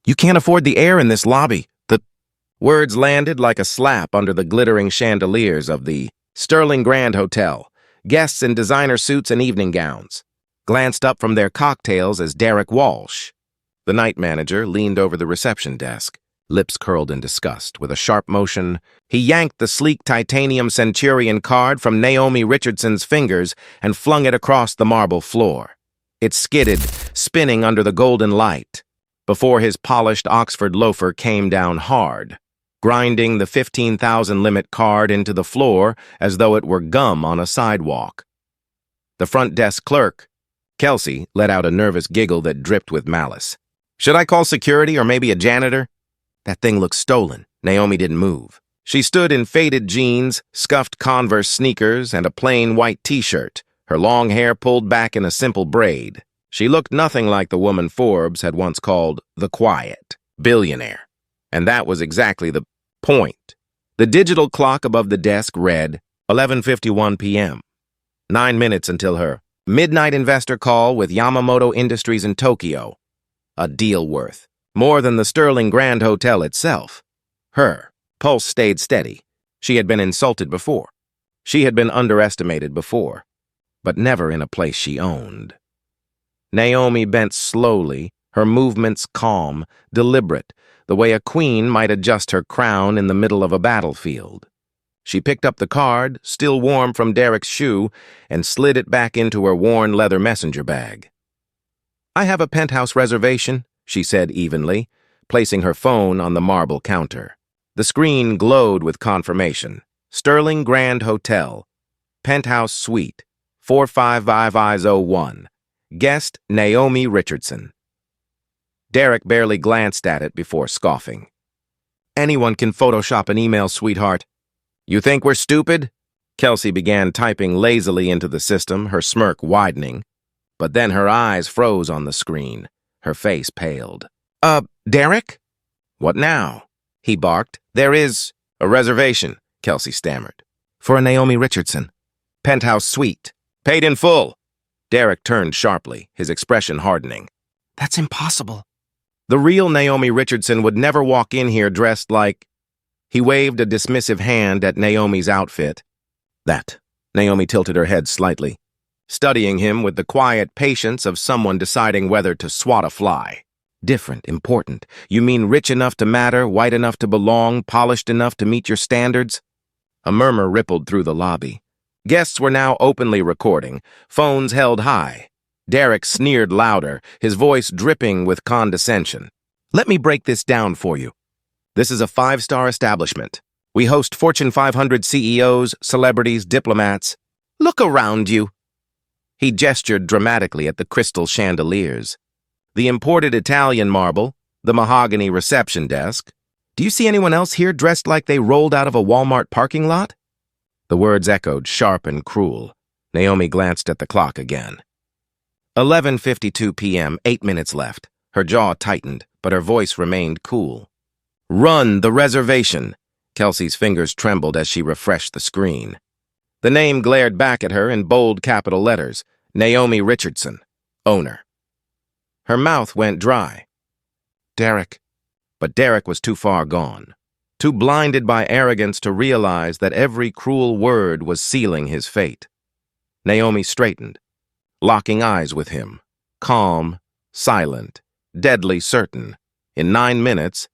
You can't afford the air in this lobby. The words landed like a slap under the glittering chandeliers of the Sterling Grand Hotel. Guests in designer suits and evening gowns glanced up from their cocktails as Derek Walsh, the night manager, leaned over the reception desk, lips curled in disgust. With a sharp motion, he yanked the sleek titanium Centurion card from Naomi Richardson's fingers and flung it across the marble floor. It skidded, spinning under the golden light, before his polished Oxford loafer came down hard, grinding the 15,000 limit card into the floor as though it were gum on a sidewalk. The front desk clerk, Kelsey, let out a nervous giggle that dripped with malice. Should I call security or maybe a janitor? That thing looked stolen. Naomi didn't move. She stood in faded jeans, scuffed Converse sneakers, and a plain white t-shirt, her long hair pulled back in a simple braid. She looked nothing like the woman Forbes had once called the quiet billionaire. And that was exactly the point. The digital clock above the desk read 11:51 p.m. 9 minutes until her midnight investor call with Yamamoto Industries in Tokyo. A deal worth more than the Sterling Grand Hotel itself. Her pulse stayed steady. She had been insulted before. She had been underestimated before, but never in a place she owned. Naomi bent slowly, her movements calm, deliberate, the way a queen might adjust her crown in the middle of a battlefield. She picked up the card, still warm from Derek's shoe, and slid it back into her worn leather messenger bag. I have a penthouse reservation, she said evenly, placing her phone on the marble counter. The screen glowed with confirmation. Sterling Grand Hotel, penthouse suite, 455501. Guest Naomi Richardson. Derek barely glanced at it before scoffing. Anyone can Photoshop an email, sweetheart. You think we're stupid? Kelsey began typing lazily into the system, her smirk widening. But then her eyes froze on the screen. Her face paled. Derek? What now? He barked. There is a reservation, Kelsey stammered. For a Naomi Richardson. Penthouse suite. Paid in full. Derek turned sharply, his expression hardening. That's impossible. The real Naomi Richardson would never walk in here dressed like... He waved a dismissive hand at Naomi's outfit. That. Naomi tilted her head slightly, studying him with the quiet patience of someone deciding whether to swat a fly. Different, important. You mean rich enough to matter, white enough to belong, polished enough to meet your standards? A murmur rippled through the lobby. Guests were now openly recording, phones held high. Derek sneered louder, his voice dripping with condescension. Let me break this down for you. This is a 5-star establishment. We host Fortune 500 CEOs, celebrities, diplomats. Look around you. He gestured dramatically at the crystal chandeliers. The imported Italian marble, the mahogany reception desk. Do you see anyone else here dressed like they rolled out of a Walmart parking lot? The words echoed, sharp and cruel. Naomi glanced at the clock again. 11:52 p.m., 8 minutes left. Her jaw tightened, but her voice remained cool. Run the reservation. Kelsey's fingers trembled as she refreshed the screen. The name glared back at her in bold capital letters. Naomi Richardson, owner. Her mouth went dry. Derek. But Derek was too far gone, too blinded by arrogance to realize that every cruel word was sealing his fate. Naomi straightened, locking eyes with him, calm, silent, deadly certain. In 9 minutes,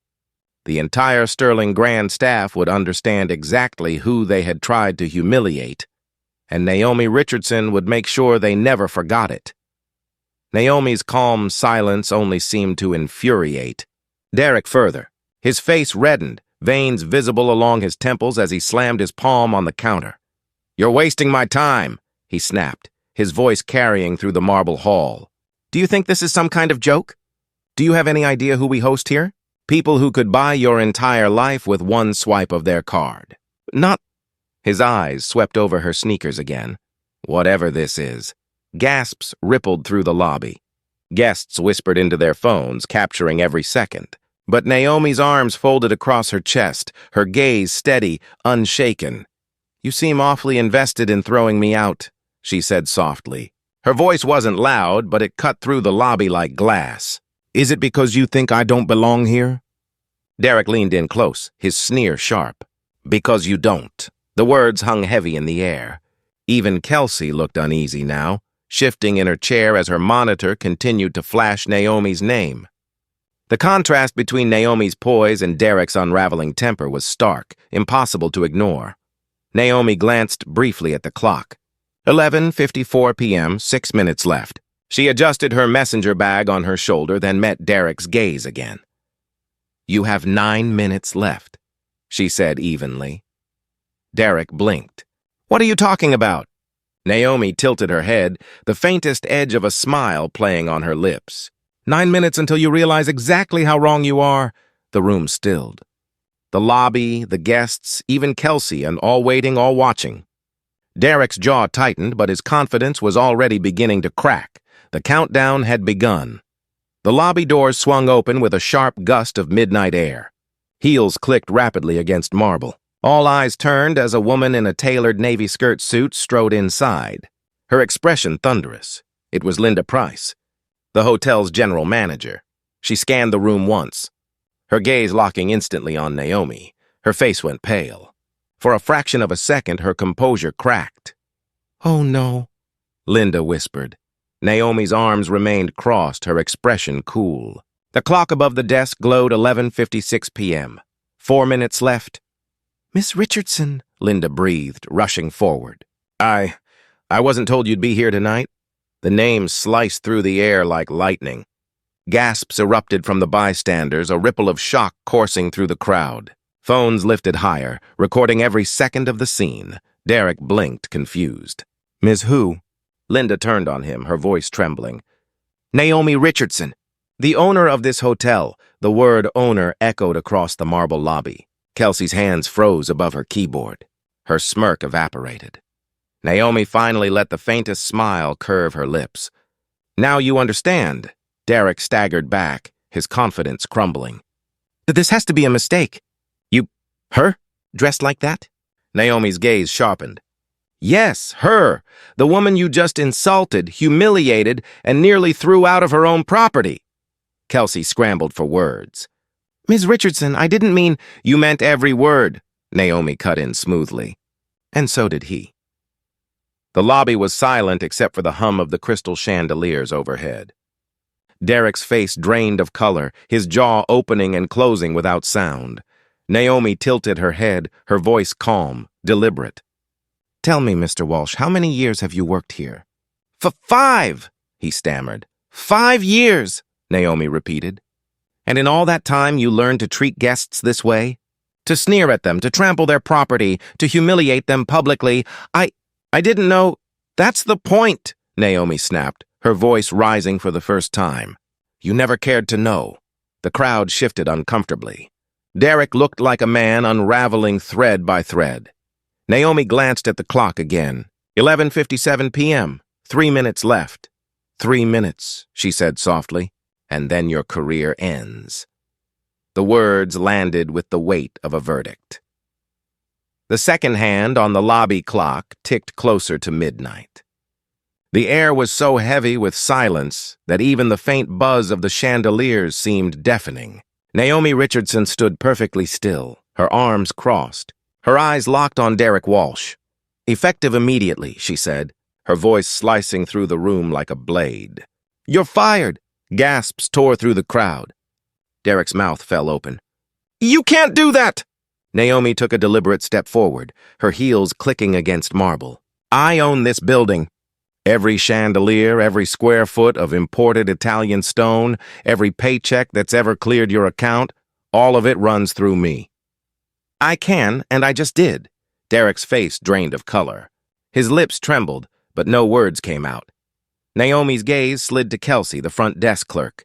the entire Sterling Grand staff would understand exactly who they had tried to humiliate, and Naomi Richardson would make sure they never forgot it. Naomi's calm silence only seemed to infuriate Derek further. His face reddened, veins visible along his temples as he slammed his palm on the counter. You're wasting my time, he snapped, his voice carrying through the marble hall. Do you think this is some kind of joke? Do you have any idea who we host here? People who could buy your entire life with one swipe of their card. Not... His eyes swept over her sneakers again. Whatever this is. Gasps rippled through the lobby. Guests whispered into their phones, capturing every second. But Naomi's arms folded across her chest, her gaze steady, unshaken. You seem awfully invested in throwing me out, she said softly. Her voice wasn't loud, but it cut through the lobby like glass. Is it because you think I don't belong here? Derek leaned in close, his sneer sharp. Because you don't. The words hung heavy in the air. Even Kelsey looked uneasy now, shifting in her chair as her monitor continued to flash Naomi's name. The contrast between Naomi's poise and Derek's unraveling temper was stark, impossible to ignore. Naomi glanced briefly at the clock. 11:54 p.m., 6 minutes left. She adjusted her messenger bag on her shoulder, then met Derek's gaze again. You have 9 minutes left, she said evenly. Derek blinked. What are you talking about? Naomi tilted her head, the faintest edge of a smile playing on her lips. 9 minutes until you realize exactly how wrong you are. The room stilled. The lobby, the guests, even Kelsey, and all waiting, all watching. Derek's jaw tightened, but his confidence was already beginning to crack. The countdown had begun. The lobby doors swung open with a sharp gust of midnight air. Heels clicked rapidly against marble. All eyes turned as a woman in a tailored navy skirt suit strode inside. Her expression thunderous. It was Linda Price, the hotel's general manager. She scanned the room once, her gaze locking instantly on Naomi. Her face went pale. For a fraction of a second, her composure cracked. "Oh, no," Linda whispered. Naomi's arms remained crossed, her expression cool. The clock above the desk glowed 11:56 p.m. 4 minutes left. "Miss Richardson," Linda breathed, rushing forward. I wasn't told you'd be here tonight." The name sliced through the air like lightning. Gasps erupted from the bystanders, a ripple of shock coursing through the crowd. Phones lifted higher, recording every second of the scene. Derek blinked, confused. "Ms. Who?" Linda turned on him, her voice trembling. "Naomi Richardson, the owner of this hotel." The word owner echoed across the marble lobby. Kelsey's hands froze above her keyboard. Her smirk evaporated. Naomi finally let the faintest smile curve her lips. "Now you understand." Derek staggered back, his confidence crumbling. "This has to be a mistake." Her? Dressed like that?" Naomi's gaze sharpened. "Yes, her. The woman you just insulted, humiliated, and nearly threw out of her own property." Kelsey scrambled for words. "Ms. Richardson, I didn't mean—" "You meant every word," Naomi cut in smoothly. And so did he. The lobby was silent except for the hum of the crystal chandeliers overhead. Derek's face drained of color, his jaw opening and closing without sound. Naomi tilted her head, her voice calm, deliberate. "Tell me, Mr. Walsh, how many years have you worked here?" "5," he stammered. 5 years, Naomi repeated. "And in all that time you learned to treat guests this way? To sneer at them, to trample their property, to humiliate them publicly? I didn't know—" "That's the point," Naomi snapped, her voice rising for the first time. "You never cared to know." The crowd shifted uncomfortably. Derek looked like a man unraveling thread by thread. Naomi glanced at the clock again. 11:57 p.m., 3 minutes left. 3 minutes, she said softly, "and then your career ends." The words landed with the weight of a verdict. The second hand on the lobby clock ticked closer to midnight. The air was so heavy with silence that even the faint buzz of the chandeliers seemed deafening. Naomi Richardson stood perfectly still, her arms crossed, her eyes locked on Derek Walsh. "Effective immediately," she said, her voice slicing through the room like a blade. "You're fired!" Gasps tore through the crowd. Derek's mouth fell open. "You can't do that!" Naomi took a deliberate step forward, her heels clicking against marble. "I own this building. Every chandelier, every square foot of imported Italian stone, every paycheck that's ever cleared your account, all of it runs through me." "I can, and I just did." Derek's face drained of color. His lips trembled, but no words came out. Naomi's gaze slid to Kelsey, the front desk clerk.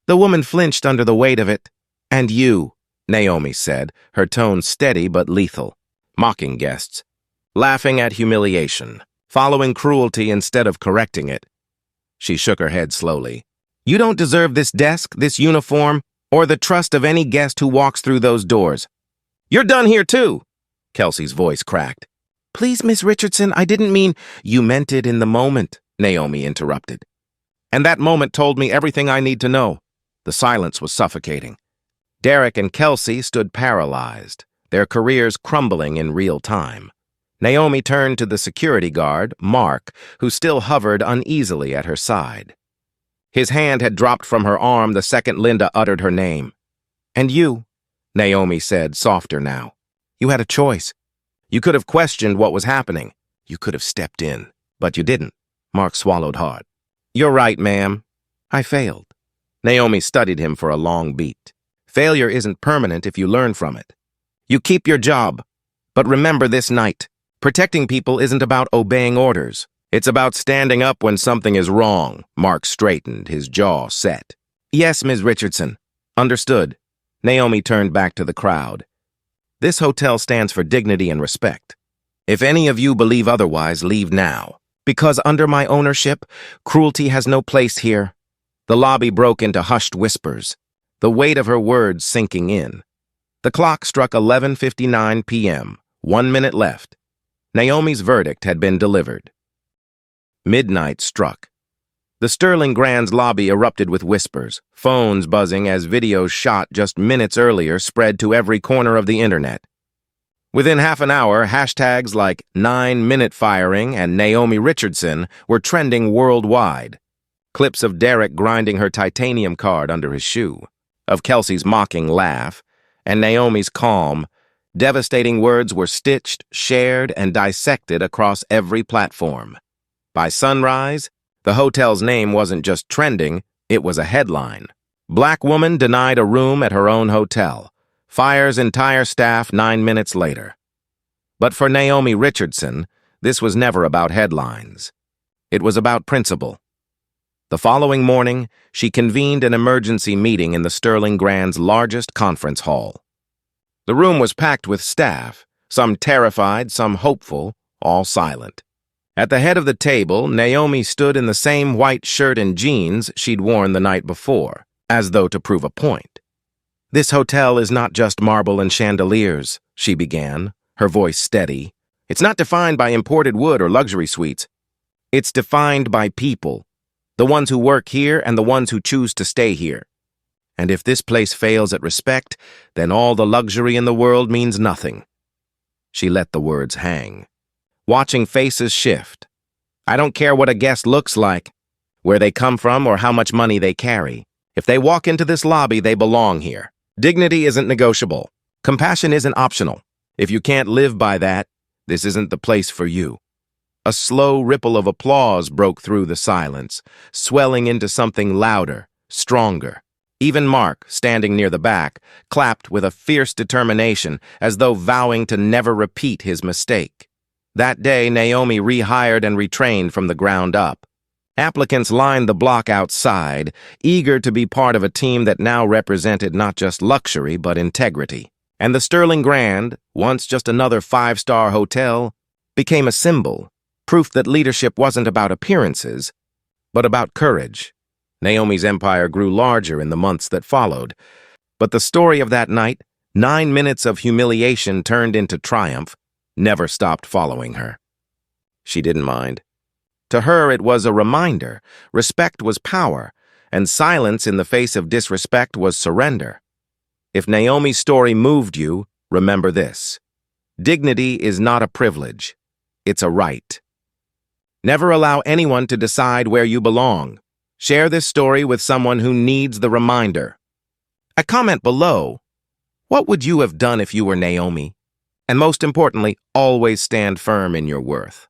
The woman flinched under the weight of it. "And you," Naomi said, her tone steady but lethal. Mocking guests. Laughing at humiliation. Following cruelty instead of correcting it. She shook her head slowly. "You don't deserve this desk, this uniform, or the trust of any guest who walks through those doors." "You're done here, too," Kelsey's voice cracked. "Please, Miss Richardson, I didn't mean—" "You meant it in the moment," Naomi interrupted. "And that moment told me everything I need to know. The silence was suffocating. Derek and Kelsey stood paralyzed, their careers crumbling in real time. Naomi turned to the security guard, Mark, who still hovered uneasily at her side. His hand had dropped from her arm the second Linda uttered her name. "And you," Naomi said, softer now. "You had a choice. You could have questioned what was happening. You could have stepped in. But you didn't." Mark swallowed hard. "You're right, ma'am. I failed." Naomi studied him for a long beat. "Failure isn't permanent if you learn from it. You keep your job. But remember this night. Protecting people isn't about obeying orders. It's about standing up when something is wrong." Mark straightened, his jaw set. "Yes, Ms. Richardson. Understood." Naomi turned back to the crowd. "This hotel stands for dignity and respect. If any of you believe otherwise, leave now. Because under my ownership, cruelty has no place here." The lobby broke into hushed whispers, the weight of her words sinking in. The clock struck 11:59 p.m., 1 minute left. Naomi's verdict had been delivered. Midnight struck. The Sterling Grand's lobby erupted with whispers, phones buzzing as videos shot just minutes earlier spread to every corner of the internet. Within half an hour, hashtags like 9-minute firing and Naomi Richardson were trending worldwide. Clips of Derek grinding her titanium card under his shoe, of Kelsey's mocking laugh, and Naomi's calm, devastating words were stitched, shared, and dissected across every platform. By sunrise, the hotel's name wasn't just trending, it was a headline. Black woman denied a room at her own hotel. Fires entire staff 9 minutes later. But for Naomi Richardson, this was never about headlines. It was about principle. The following morning, she convened an emergency meeting in the Sterling Grand's largest conference hall. The room was packed with staff, some terrified, some hopeful, all silent. At the head of the table, Naomi stood in the same white shirt and jeans she'd worn the night before, as though to prove a point. "This hotel is not just marble and chandeliers," she began, her voice steady. "It's not defined by imported wood or luxury suites. It's defined by people, the ones who work here and the ones who choose to stay here. And if this place fails at respect, then all the luxury in the world means nothing." She let the words hang, watching faces shift. "I don't care what a guest looks like, where they come from, or how much money they carry. If they walk into this lobby, they belong here. Dignity isn't negotiable. Compassion isn't optional. If you can't live by that, this isn't the place for you." A slow ripple of applause broke through the silence, swelling into something louder, stronger. Even Mark, standing near the back, clapped with a fierce determination, as though vowing to never repeat his mistake. That day, Naomi rehired and retrained from the ground up. Applicants lined the block outside, eager to be part of a team that now represented not just luxury but integrity. And the Sterling Grand, once just another 5-star hotel, became a symbol, proof that leadership wasn't about appearances, but about courage. Naomi's empire grew larger in the months that followed, but the story of that night, 9 minutes of humiliation turned into triumph, never stopped following her. She didn't mind. To her, it was a reminder. Respect was power, and silence in the face of disrespect was surrender. If Naomi's story moved you, remember this. Dignity is not a privilege. It's a right. Never allow anyone to decide where you belong. Share this story with someone who needs the reminder. A comment below. What would you have done if you were Naomi? And most importantly, always stand firm in your worth.